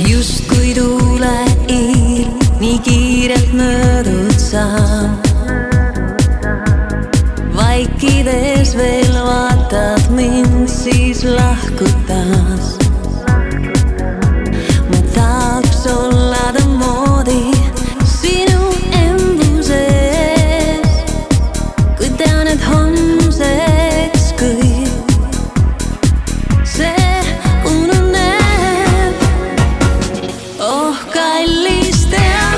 Justkui tuule ilm nii kiirelt möödud saab. Vaikides veel vaatad mind, siis lahkud taas. Ma tahaks olla ta moodi sinu embuses, kui tean, et homseks kõik see ununeb. Oh kallis, tea,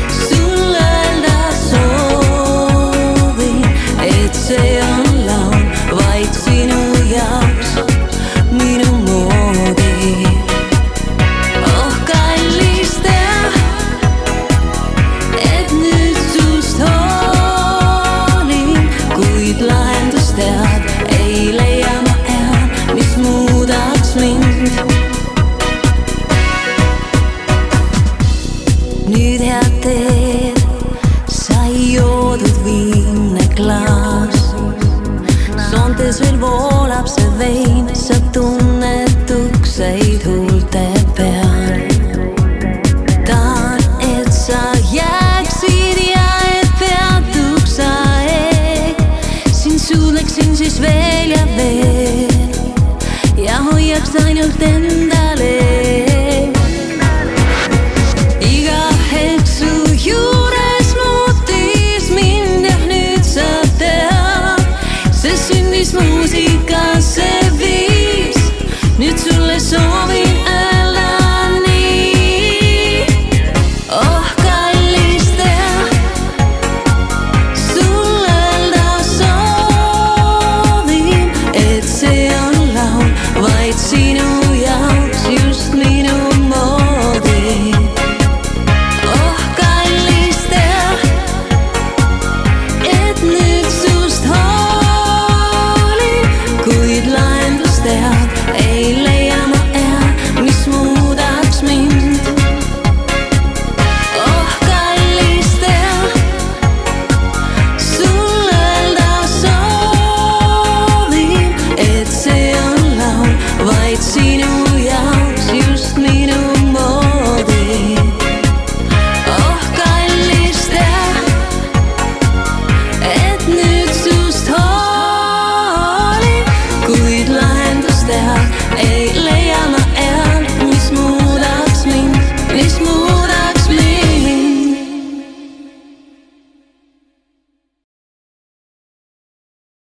sulle öelda soovin, et see on laul vaid sinu jaoks, minu moodi. Oh kallis, tea, et nüüd sust hoolin, kuid lahendust tead, ei leia ma enam, mis muudaks mind. Nüüd head teed, sai joodud viimne klaas. Soontes veel voolab see vein, sa tunned tukseid huvi.